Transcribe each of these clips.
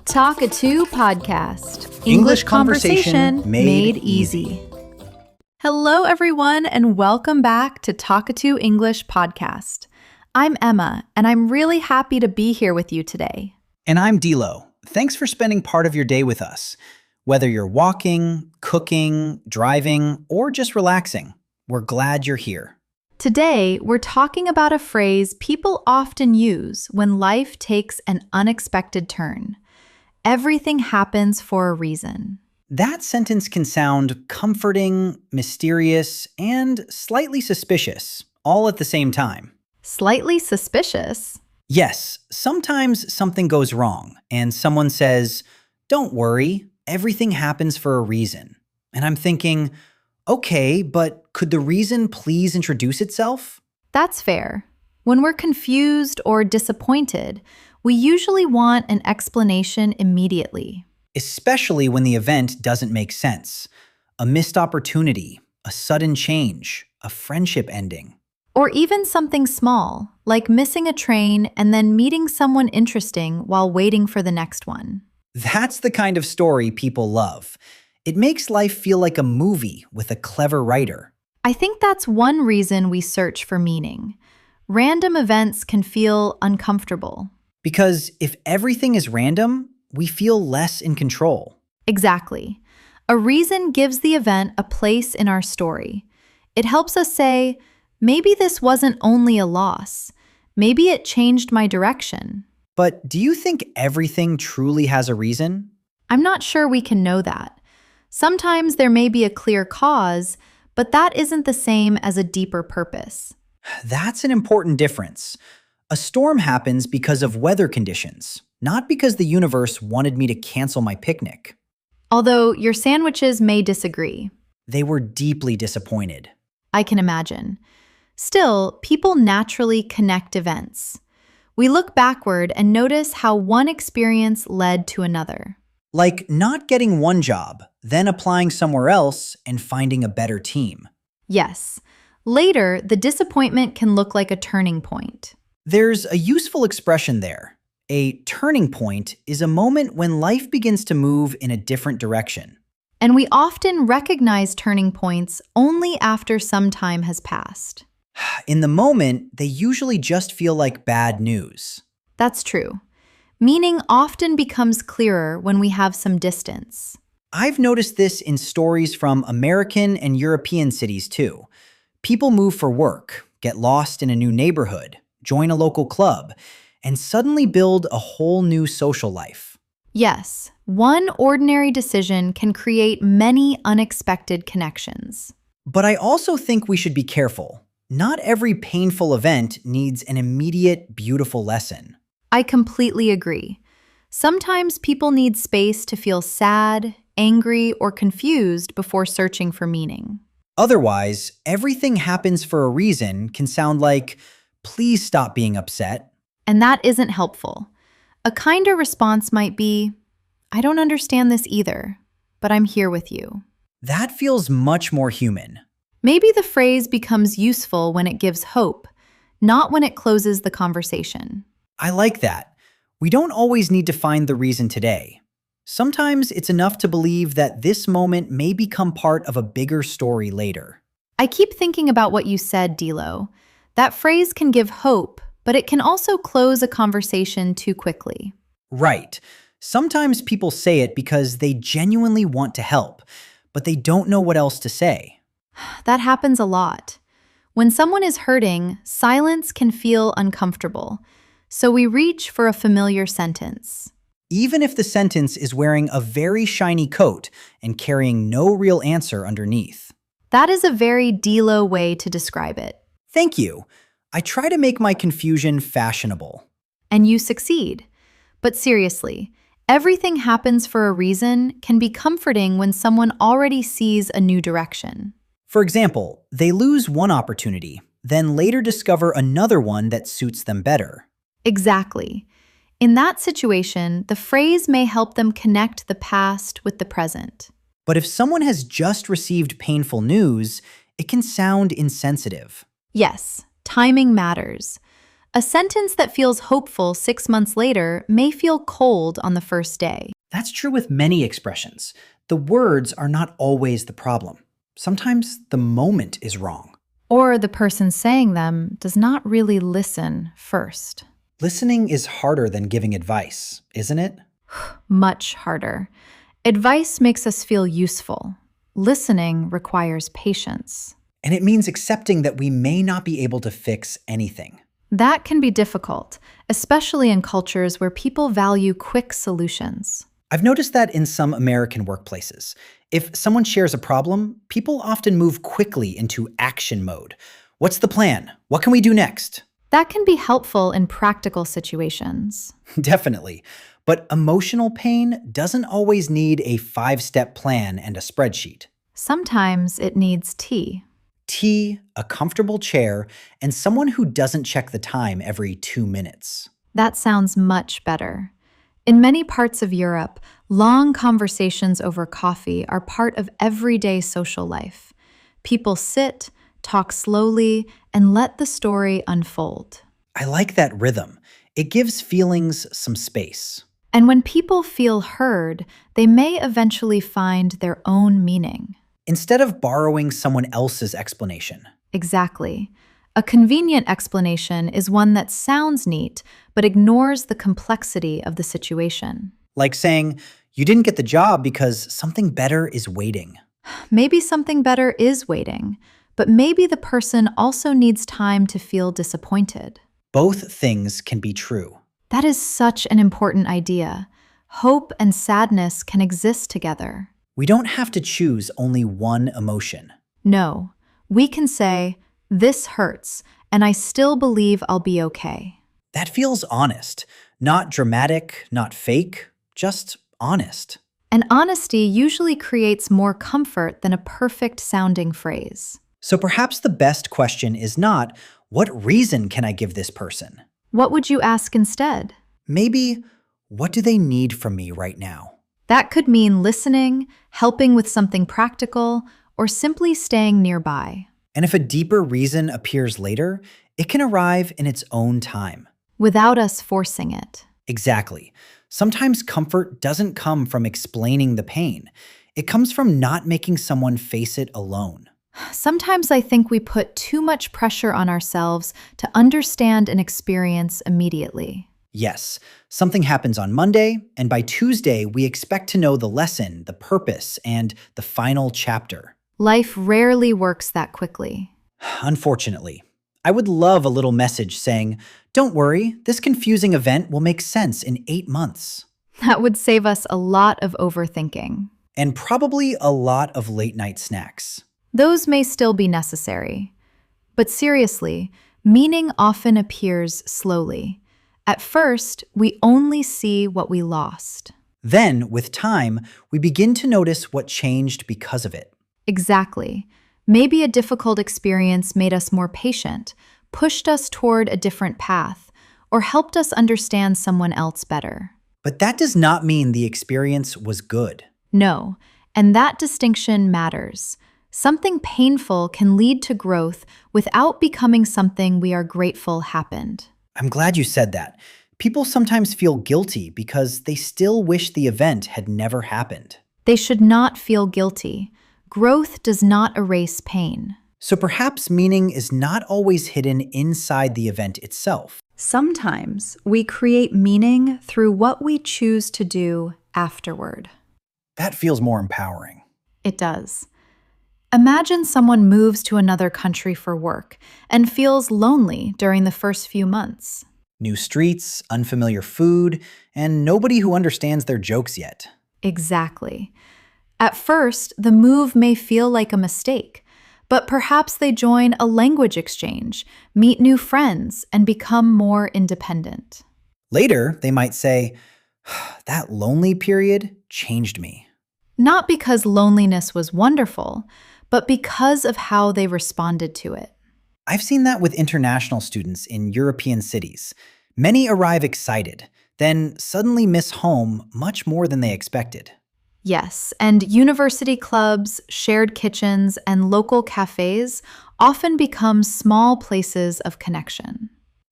Talkatoo Podcast. English conversation made easy. Hello, everyone, and welcome back to Talkatoo English Podcast. I'm Emma, and I'm really happy to be here with you today. And I'm Dilo. Thanks for spending part of your day with us. Whether you're walking, cooking, driving, or just relaxing, we're glad you're here. Today, we're talking about a phrase people often use when life takes an unexpected turn. Everything happens for a reason. That sentence can sound comforting, mysterious, and slightly suspicious, all at the same time. Slightly suspicious? Yes, sometimes something goes wrong, and someone says, "Don't worry, everything happens for a reason." And I'm thinking, okay, but could the reason please introduce itself? That's fair. When we're confused or disappointed, we usually want an explanation immediately. Especially when the event doesn't make sense. A missed opportunity, a sudden change, a friendship ending. Or even something small, like missing a train and then meeting someone interesting while waiting for the next one. That's the kind of story people love. It makes life feel like a movie with a clever writer. I think that's one reason we search for meaning. Random events can feel uncomfortable. Because if everything is random, we feel less in control. Exactly. A reason gives the event a place in our story. It helps us say, maybe this wasn't only a loss. Maybe it changed my direction. But do you think everything truly has a reason? I'm not sure we can know that. Sometimes there may be a clear cause, but that isn't the same as a deeper purpose. That's an important difference. A storm happens because of weather conditions, not because the universe wanted me to cancel my picnic. Although your sandwiches may disagree. They were deeply disappointed. I can imagine. Still, people naturally connect events. We look backward and notice how one experience led to another. Like not getting one job, then applying somewhere else and finding a better team. Yes. Later, the disappointment can look like a turning point. There's a useful expression there. A turning point is a moment when life begins to move in a different direction. And we often recognize turning points only after some time has passed. In the moment, they usually just feel like bad news. That's true. Meaning often becomes clearer when we have some distance. I've noticed this in stories from American and European cities too. People move for work, get lost in a new neighborhood, join a local club, and suddenly build a whole new social life. Yes, one ordinary decision can create many unexpected connections. But I also think we should be careful. Not every painful event needs an immediate, beautiful lesson. I completely agree. Sometimes people need space to feel sad, angry, or confused before searching for meaning. Otherwise, everything happens for a reason can sound like, please stop being upset. And that isn't helpful. A kinder response might be, I don't understand this either, but I'm here with you. That feels much more human. Maybe the phrase becomes useful when it gives hope, not when it closes the conversation. I like that. We don't always need to find the reason today. Sometimes it's enough to believe that this moment may become part of a bigger story later. I keep thinking about what you said, Dilo. That phrase can give hope, but it can also close a conversation too quickly. Right. Sometimes people say it because they genuinely want to help, but they don't know what else to say. That happens a lot. When someone is hurting, silence can feel uncomfortable. So we reach for a familiar sentence. Even if the sentence is wearing a very shiny coat and carrying no real answer underneath. That is a very Dilo way to describe it. Thank you. I try to make my confusion fashionable. And you succeed. But seriously, everything happens for a reason can be comforting when someone already sees a new direction. For example, they lose one opportunity, then later discover another one that suits them better. Exactly. In that situation, the phrase may help them connect the past with the present. But if someone has just received painful news, it can sound insensitive. Yes, timing matters. A sentence that feels hopeful 6 months later may feel cold on the first day. That's true with many expressions. The words are not always the problem. Sometimes the moment is wrong. Or the person saying them does not really listen first. Listening is harder than giving advice, isn't it? Much harder. Advice makes us feel useful. Listening requires patience. And it means accepting that we may not be able to fix anything. That can be difficult, especially in cultures where people value quick solutions. I've noticed that in some American workplaces. If someone shares a problem, people often move quickly into action mode. What's the plan? What can we do next? That can be helpful in practical situations. Definitely. But emotional pain doesn't always need a 5-step plan and a spreadsheet. Sometimes it needs tea. Tea, a comfortable chair, and someone who doesn't check the time every 2 minutes. That sounds much better. In many parts of Europe, long conversations over coffee are part of everyday social life. People sit, talk slowly, and let the story unfold. I like that rhythm. It gives feelings some space. And when people feel heard, they may eventually find their own meaning. Instead of borrowing someone else's explanation. Exactly. A convenient explanation is one that sounds neat, but ignores the complexity of the situation. Like saying, you didn't get the job because something better is waiting. Maybe something better is waiting, but maybe the person also needs time to feel disappointed. Both things can be true. That is such an important idea. Hope and sadness can exist together. We don't have to choose only one emotion. No, we can say, "This hurts, and I still believe I'll be okay." That feels honest. Not dramatic, not fake, just honest. And honesty usually creates more comfort than a perfect-sounding phrase. So perhaps the best question is not, what reason can I give this person? What would you ask instead? Maybe, what do they need from me right now? That could mean listening, helping with something practical, or simply staying nearby. And if a deeper reason appears later, it can arrive in its own time. Without us forcing it. Exactly. Sometimes comfort doesn't come from explaining the pain. It comes from not making someone face it alone. Sometimes I think we put too much pressure on ourselves to understand an experience immediately. Yes, something happens on Monday, and by Tuesday, we expect to know the lesson, the purpose, and the final chapter. Life rarely works that quickly. Unfortunately, I would love a little message saying, don't worry, this confusing event will make sense in 8 months. That would save us a lot of overthinking. And probably a lot of late-night snacks. Those may still be necessary. But seriously, meaning often appears slowly. At first, we only see what we lost. Then, with time, we begin to notice what changed because of it. Exactly. Maybe a difficult experience made us more patient, pushed us toward a different path, or helped us understand someone else better. But that does not mean the experience was good. No, and that distinction matters. Something painful can lead to growth without becoming something we are grateful happened. I'm glad you said that. People sometimes feel guilty because they still wish the event had never happened. They should not feel guilty. Growth does not erase pain. So perhaps meaning is not always hidden inside the event itself. Sometimes we create meaning through what we choose to do afterward. That feels more empowering. It does. Imagine someone moves to another country for work and feels lonely during the first few months. New streets, unfamiliar food, and nobody who understands their jokes yet. Exactly. At first, the move may feel like a mistake, but perhaps they join a language exchange, meet new friends, and become more independent. Later, they might say, that lonely period changed me. Not because loneliness was wonderful, but because of how they responded to it. I've seen that with international students in European cities. Many arrive excited, then suddenly miss home much more than they expected. Yes, and university clubs, shared kitchens, and local cafes often become small places of connection.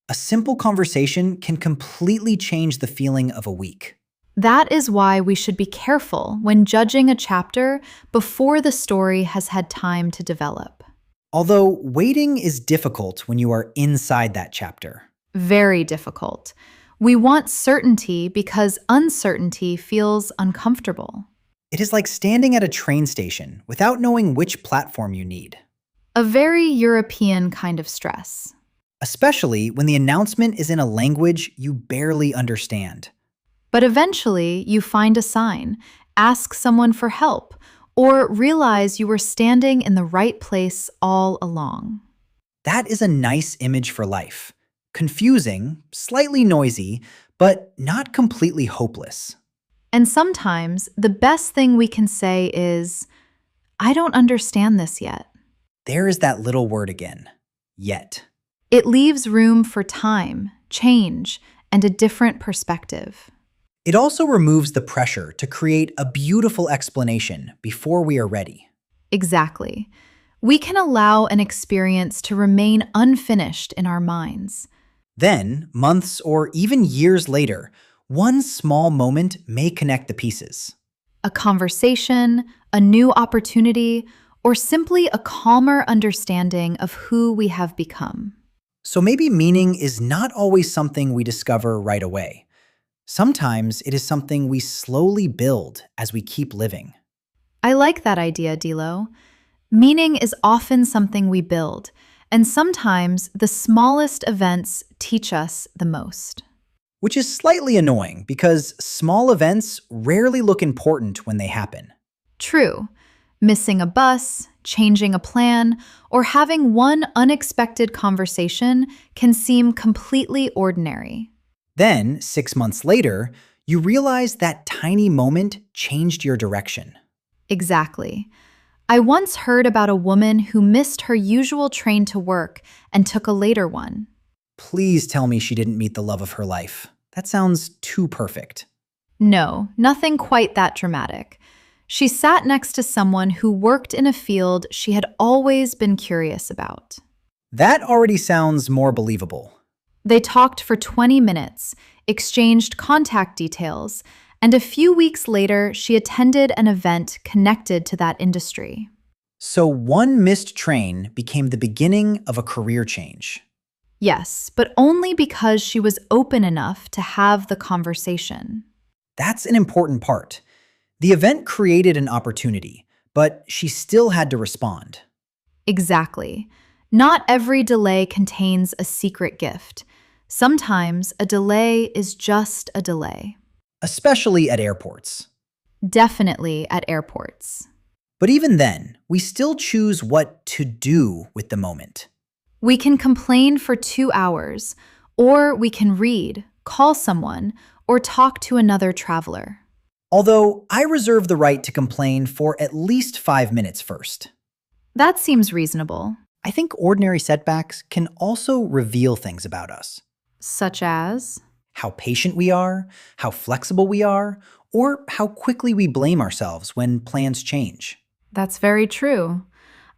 A simple conversation can completely change the feeling of a week. That is why we should be careful when judging a chapter before the story has had time to develop. Although waiting is difficult when you are inside that chapter. Very difficult. We want certainty because uncertainty feels uncomfortable. It is like standing at a train station without knowing which platform you need. A very European kind of stress. Especially when the announcement is in a language you barely understand. But eventually, you find a sign, ask someone for help, or realize you were standing in the right place all along. That is a nice image for life. Confusing, slightly noisy, but not completely hopeless. And sometimes, the best thing we can say is, I don't understand this yet. There is that little word again, yet. It leaves room for time, change, and a different perspective. It also removes the pressure to create a beautiful explanation before we are ready. Exactly. We can allow an experience to remain unfinished in our minds. Then, months or even years later, one small moment may connect the pieces. A conversation, a new opportunity, or simply a calmer understanding of who we have become. So maybe meaning is not always something we discover right away. Sometimes it is something we slowly build as we keep living. I like that idea, Dilo. Meaning is often something we build, and sometimes the smallest events teach us the most. Which is slightly annoying because small events rarely look important when they happen. True. Missing a bus, changing a plan, or having one unexpected conversation can seem completely ordinary. Then, 6 months later, you realize that tiny moment changed your direction. Exactly. I once heard about a woman who missed her usual train to work and took a later one. Please tell me she didn't meet the love of her life. That sounds too perfect. No, nothing quite that dramatic. She sat next to someone who worked in a field she had always been curious about. That already sounds more believable. They talked for 20 minutes, exchanged contact details, and a few weeks later, she attended an event connected to that industry. So one missed train became the beginning of a career change. Yes, but only because she was open enough to have the conversation. That's an important part. The event created an opportunity, but she still had to respond. Exactly. Not every delay contains a secret gift. Sometimes a delay is just a delay. Especially at airports. Definitely at airports. But even then, we still choose what to do with the moment. We can complain for 2 hours, or we can read, call someone, or talk to another traveler. Although I reserve the right to complain for at least 5 minutes first. That seems reasonable. I think ordinary setbacks can also reveal things about us. Such as? How patient we are, how flexible we are, or how quickly we blame ourselves when plans change. That's very true.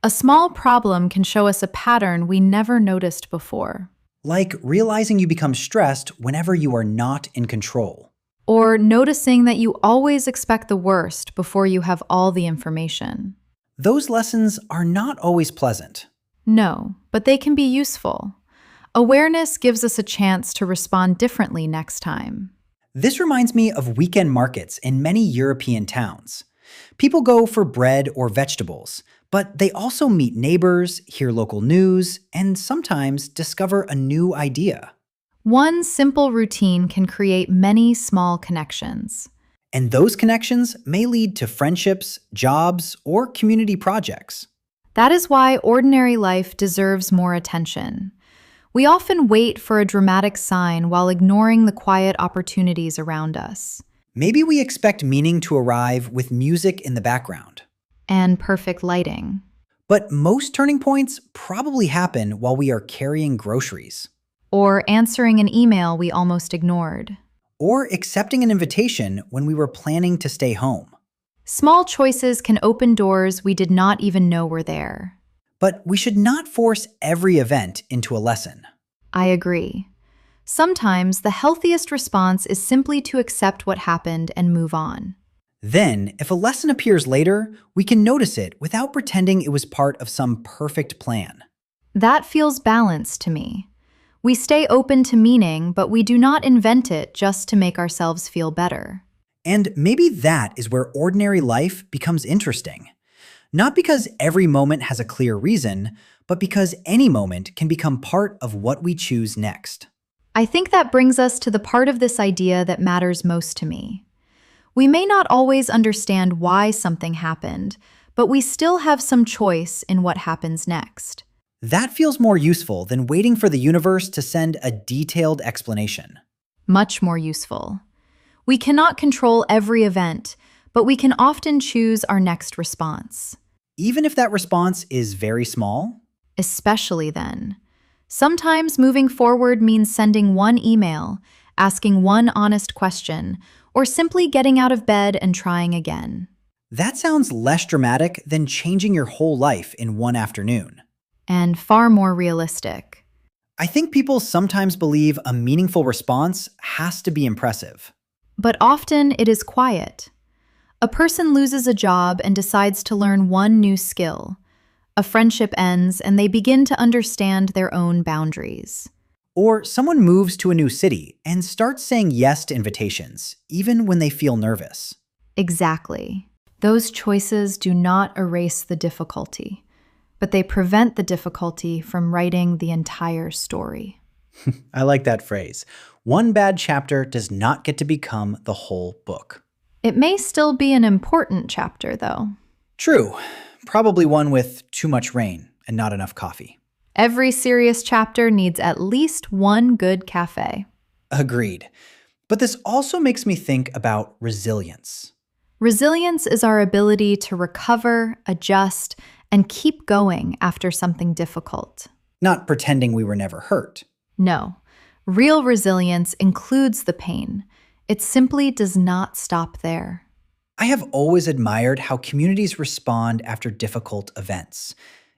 A small problem can show us a pattern we never noticed before. Like realizing you become stressed whenever you are not in control. Or noticing that you always expect the worst before you have all the information. Those lessons are not always pleasant. No, but they can be useful. Awareness gives us a chance to respond differently next time. This reminds me of weekend markets in many European towns. People go for bread or vegetables, but they also meet neighbors, hear local news, and sometimes discover a new idea. One simple routine can create many small connections. And those connections may lead to friendships, jobs, or community projects. That is why ordinary life deserves more attention. We often wait for a dramatic sign while ignoring the quiet opportunities around us. Maybe we expect meaning to arrive with music in the background. And perfect lighting. But most turning points probably happen while we are carrying groceries. Or answering an email we almost ignored. Or accepting an invitation when we were planning to stay home. Small choices can open doors we did not even know were there. But we should not force every event into a lesson. I agree. Sometimes the healthiest response is simply to accept what happened and move on. Then, if a lesson appears later, we can notice it without pretending it was part of some perfect plan. That feels balanced to me. We stay open to meaning, but we do not invent it just to make ourselves feel better. And maybe that is where ordinary life becomes interesting. Not because every moment has a clear reason, but because any moment can become part of what we choose next. I think that brings us to the part of this idea that matters most to me. We may not always understand why something happened, but we still have some choice in what happens next. That feels more useful than waiting for the universe to send a detailed explanation. Much more useful. We cannot control every event, but we can often choose our next response. Even if that response is very small? Especially then. Sometimes moving forward means sending one email, asking one honest question, or simply getting out of bed and trying again. That sounds less dramatic than changing your whole life in one afternoon. And far more realistic. I think people sometimes believe a meaningful response has to be impressive. But often it is quiet. A person loses a job and decides to learn one new skill. A friendship ends and they begin to understand their own boundaries. Or someone moves to a new city and starts saying yes to invitations, even when they feel nervous. Exactly. Those choices do not erase the difficulty, but they prevent the difficulty from writing the entire story. I like that phrase. One bad chapter does not get to become the whole book. It may still be an important chapter, though. True. Probably one with too much rain and not enough coffee. Every serious chapter needs at least one good cafe. Agreed. But this also makes me think about resilience. Resilience is our ability to recover, adjust, and keep going after something difficult. Not pretending we were never hurt. No. Real resilience includes the pain. It simply does not stop there. I have always admired how communities respond after difficult events.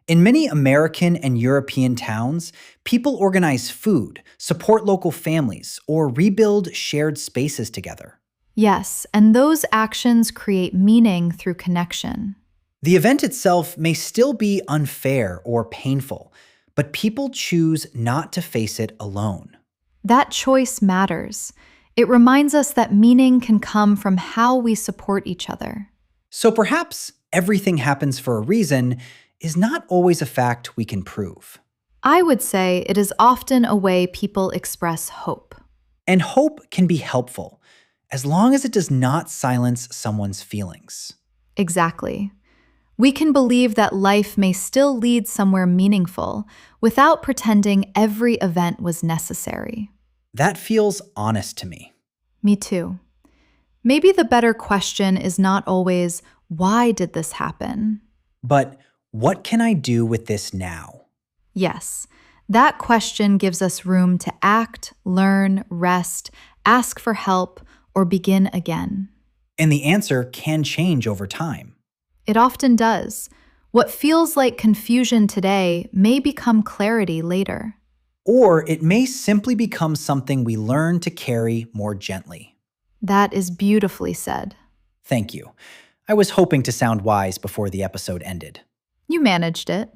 In many American and European towns, people organize food, support local families, or rebuild shared spaces together. Yes, and those actions create meaning through connection. The event itself may still be unfair or painful, but people choose not to face it alone. That choice matters. It reminds us that meaning can come from how we support each other. So perhaps everything happens for a reason is not always a fact we can prove. I would say it is often a way people express hope. And hope can be helpful, as long as it does not silence someone's feelings. Exactly. We can believe that life may still lead somewhere meaningful without pretending every event was necessary. That feels honest to me. Me too. Maybe the better question is not always, why did this happen? But what can I do with this now? Yes, that question gives us room to act, learn, rest, ask for help, or begin again. And the answer can change over time. It often does. What feels like confusion today may become clarity later. Or it may simply become something we learn to carry more gently. That is beautifully said. Thank you. I was hoping to sound wise before the episode ended. You managed it.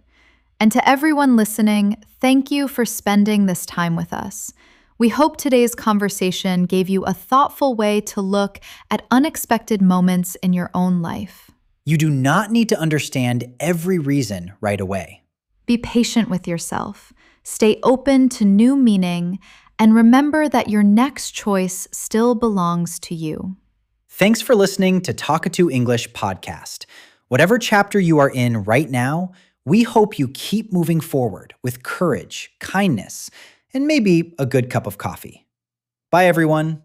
And to everyone listening, thank you for spending this time with us. We hope today's conversation gave you a thoughtful way to look at unexpected moments in your own life. You do not need to understand every reason right away. Be patient with yourself. Stay open to new meaning, and remember that your next choice still belongs to you. Thanks for listening to Talkatoo English Podcast. Whatever chapter you are in right now, we hope you keep moving forward with courage, kindness, and maybe a good cup of coffee. Bye, everyone.